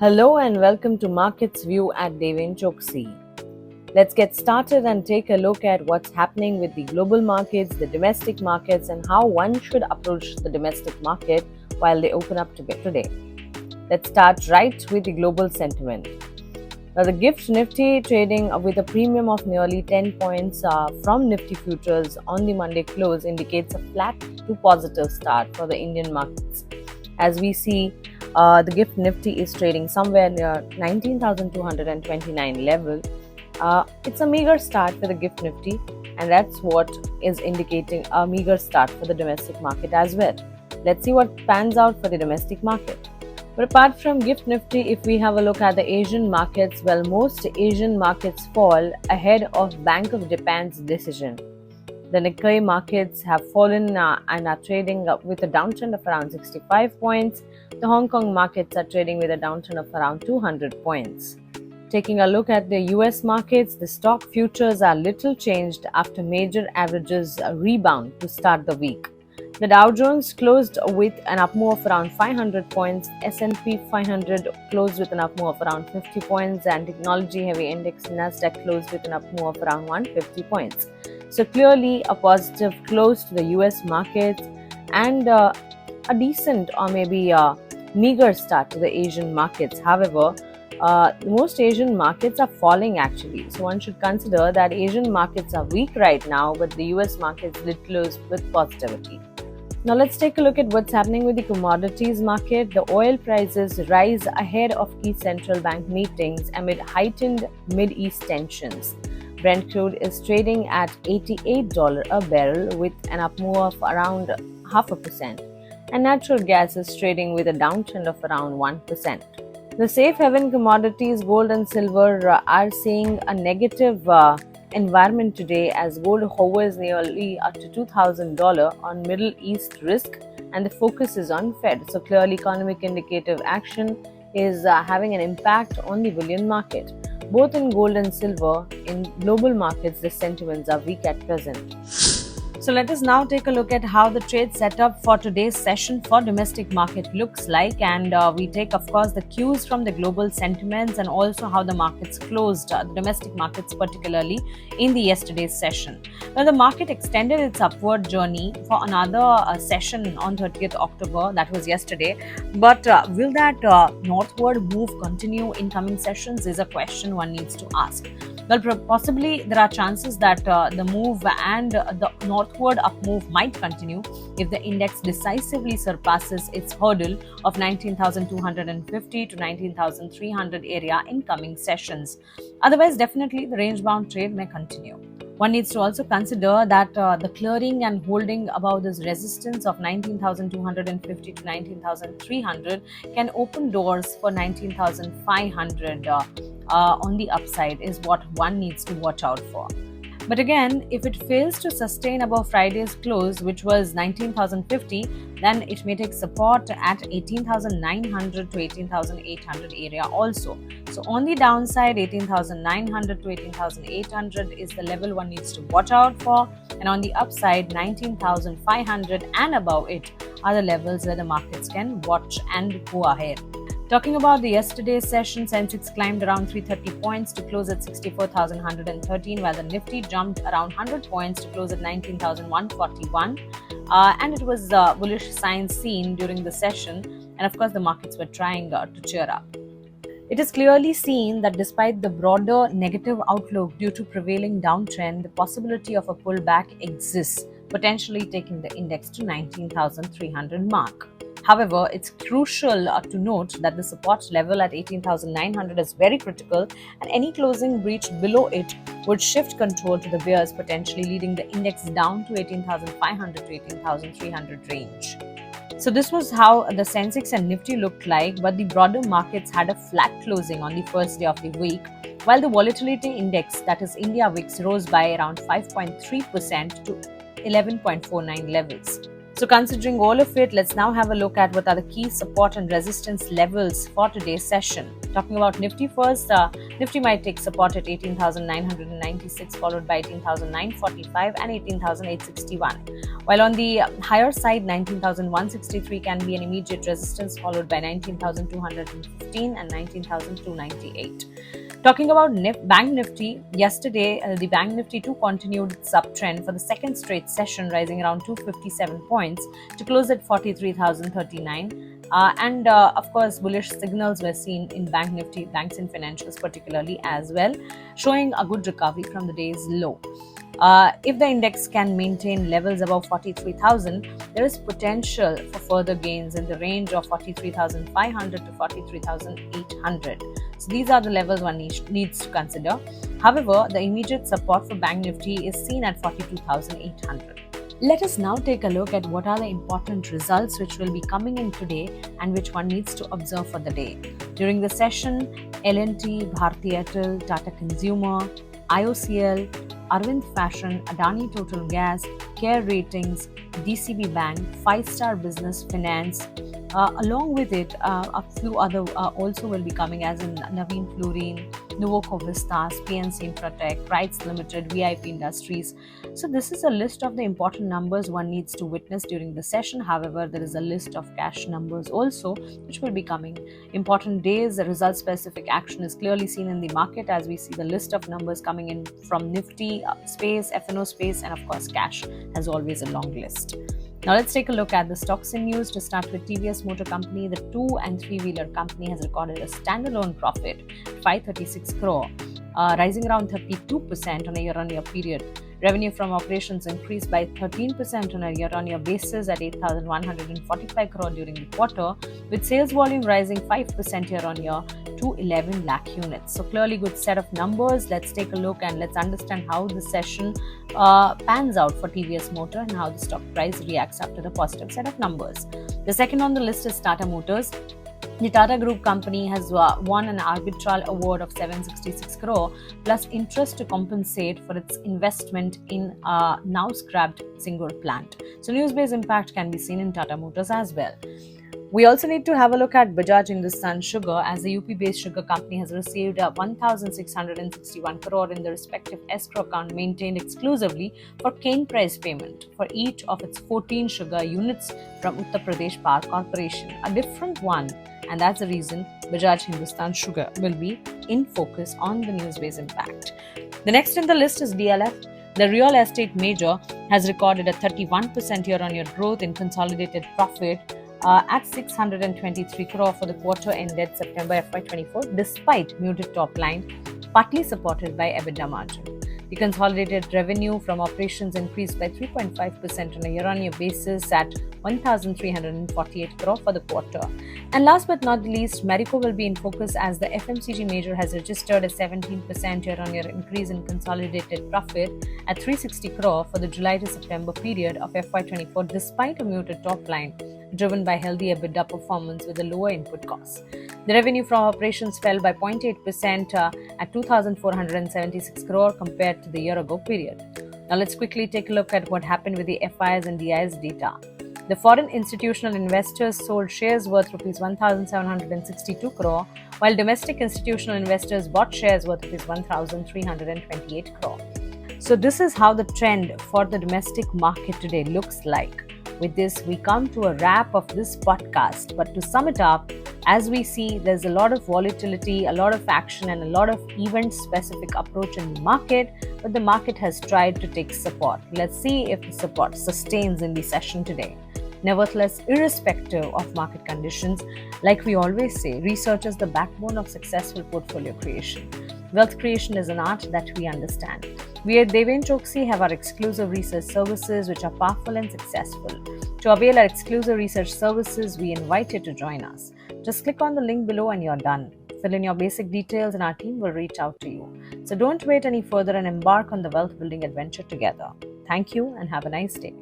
Hello and welcome to Markets View at Deven Choksey. Let's get started and take a look at what's happening with the global markets, the domestic markets, and how one should approach the domestic market while they open up today. Let's start right with the global sentiment. Now, the GIFT Nifty trading with a premium of nearly 10 points from Nifty futures on the Monday close indicates a flat to positive start for the Indian markets. As we see, the GIFT Nifty is trading somewhere near 19,229 level. It's a meager start for the GIFT Nifty, and that's what is indicating a meager start for the domestic market as well. Let's see what pans out for the domestic market. But apart from GIFT Nifty, if we have a look at the Asian markets, well, most Asian markets fall ahead of Bank of Japan's decision. The Nikkei markets have fallen and are trading with a downtrend of around 65 points. The Hong Kong markets are trading with a downtrend of around 200 points. Taking a look at the US markets, the stock futures are little changed after major averages rebound to start the week. The Dow Jones closed with an up move of around 500 points. S&P 500 closed with an up move of around 50 points, and technology-heavy index Nasdaq closed with an up move of around 150 points. So clearly a positive close to the US markets and a decent or maybe a meager start to the Asian markets. However, most Asian markets are falling actually. So one should consider that Asian markets are weak right now, but the US markets did close with positivity. Now let's take a look at what's happening with the commodities market. The oil prices rise ahead of key central bank meetings amid heightened Mid-East tensions. Brent crude is trading at $88 a barrel with an up move of around 0.5%, and natural gas is trading with a downtrend of around 1%. The safe haven commodities, gold and silver, are seeing a negative environment today as gold hovers nearly up to $2,000 on Middle East risk, and the focus is on Fed. So clearly economic indicative action is having an impact on the bullion market. Both in gold and silver, in global markets, the sentiments are weak at present. So let us now take a look at how the trade setup for today's session for domestic market looks like, and we take of course the cues from the global sentiments and also how the markets closed, the domestic markets particularly in the yesterday's session. Now the market extended its upward journey for another session on 30th October, that was yesterday, but will that northward move continue in coming sessions is a question one needs to ask. Well, possibly there are chances that the move and the northward up move might continue if the index decisively surpasses its hurdle of 19,250 to 19,300 area in coming sessions. Otherwise, definitely the range-bound trade may continue. One needs to also consider that the clearing and holding above this resistance of 19,250 to 19,300 can open doors for 19,500 on the upside is what one needs to watch out for. But again, if it fails to sustain above Friday's close, which was 19,050, then it may take support at 18,900 to 18,800 area also. So on the downside, 18,900 to 18,800 is the level one needs to watch out for, and on the upside, 19,500 and above it are the levels where the markets can watch and go ahead. Talking about the yesterday's session, Sensex climbed around 330 points to close at 64,113, while the Nifty jumped around 100 points to close at 19,141. And it was bullish signs seen during the session, and of course the markets were trying to cheer up. It is clearly seen that despite the broader negative outlook due to prevailing downtrend, the possibility of a pullback exists, potentially taking the index to 19,300 mark. However, it's crucial to note that the support level at 18,900 is very critical, and any closing breach below it would shift control to the bears, potentially leading the index down to 18,500 to 18,300 range. So this was how the Sensex and Nifty looked like, but the broader markets had a flat closing on the first day of the week, while the volatility index, that is India VIX, rose by around 5.3% to 11.49 levels. So considering all of it, let's now have a look at what are the key support and resistance levels for today's session. Talking about Nifty first, Nifty might take support at 18,996, followed by 18,945 and 18,861. While on the higher side, 19,163 can be an immediate resistance, followed by 19,215 and 19,298. Talking about Bank Nifty, yesterday the Bank Nifty too continued its uptrend for the second straight session, rising around 257 points to close at 43,039. Of course, bullish signals were seen in Bank Nifty, banks and financials particularly as well, showing a good recovery from the day's low. If the index can maintain levels above 43,000, there is potential for further gains in the range of 43,500 to 43,800. So these are the levels one needs to consider. However, the immediate support for Bank Nifty is seen at 42,800. Let us now take a look at what are the important results which will be coming in today and which one needs to observe for the day. During the session, L&T, Bharti Airtel, Tata Consumer, IOCL, Arvind Fashion, Adani Total Gas, Care Ratings, DCB Bank, 5-Star Business Finance, along with it, a few other also will be coming, as in Naveen Fluorine, Nuvoco Vistas, PNC Infratech, Rights Limited, VIP Industries. So this is a list of the important numbers one needs to witness during the session. However, there is a list of cash numbers also which will be coming. Important days, the result specific action is clearly seen in the market as we see the list of numbers coming in from Nifty space, FNO space, and of course cash has always a long list. Now let's take a look at the stocks in news. To start with TVS Motor Company, the 2 and 3-wheeler company has recorded a standalone profit, 536 crore, rising around 32% on a year-on-year period. Revenue from operations increased by 13% on a year-on-year basis at 8,145 crore during the quarter, with sales volume rising 5% year-on-year to 11 lakh units. So clearly good set of numbers. Let's take a look and let's understand how the session pans out for TVS Motor and how the stock price reacts after the positive set of numbers. The second on the list is Tata Motors. The Tata Group company has won an arbitral award of 766 crore plus interest to compensate for its investment in a now scrapped Singur plant. So news-based impact can be seen in Tata Motors as well. We also need to have a look at Bajaj Hindustan Sugar, as the UP-based sugar company has received 1,661 crore in the respective escrow account maintained exclusively for cane price payment for each of its 14 sugar units from Uttar Pradesh Power Corporation, a different one, and that's the reason Bajaj Hindustan Sugar will be in focus on the news-based impact. The next in the list is DLF. The real estate major has recorded a 31% year-on-year growth in consolidated profit at 623 crore for the quarter ended September FY24, despite muted top line, partly supported by EBITDA margin. The consolidated revenue from operations increased by 3.5% on a year-on-year basis at 1,348 crore for the quarter. And last but not the least, Marico will be in focus as the FMCG major has registered a 17% year-on-year increase in consolidated profit at 360 crore for the July to September period of FY24, despite a muted top line, driven by healthy EBITDA performance with a lower input costs. The revenue from operations fell by 0.8% at 2,476 crore compared to the year-ago period. Now let's quickly take a look at what happened with the FIs and DIs data. The foreign institutional investors sold shares worth Rs 1,762 crore, while domestic institutional investors bought shares worth Rs 1,328 crore. So this is how the trend for the domestic market today looks like. With this, we come to a wrap of this podcast. But to sum it up, as we see, there's a lot of volatility, a lot of action, and a lot of event-specific approach in the market, but the market has tried to take support. Let's see if the support sustains in the session today. Nevertheless, irrespective of market conditions, like we always say, research is the backbone of successful portfolio creation. Wealth creation is an art that we understand. We at Deven Choksey have our exclusive research services which are powerful and successful. To avail our exclusive research services, we invite you to join us. Just click on the link below and you're done. Fill in your basic details and our team will reach out to you. So don't wait any further and embark on the wealth building adventure together. Thank you and have a nice day.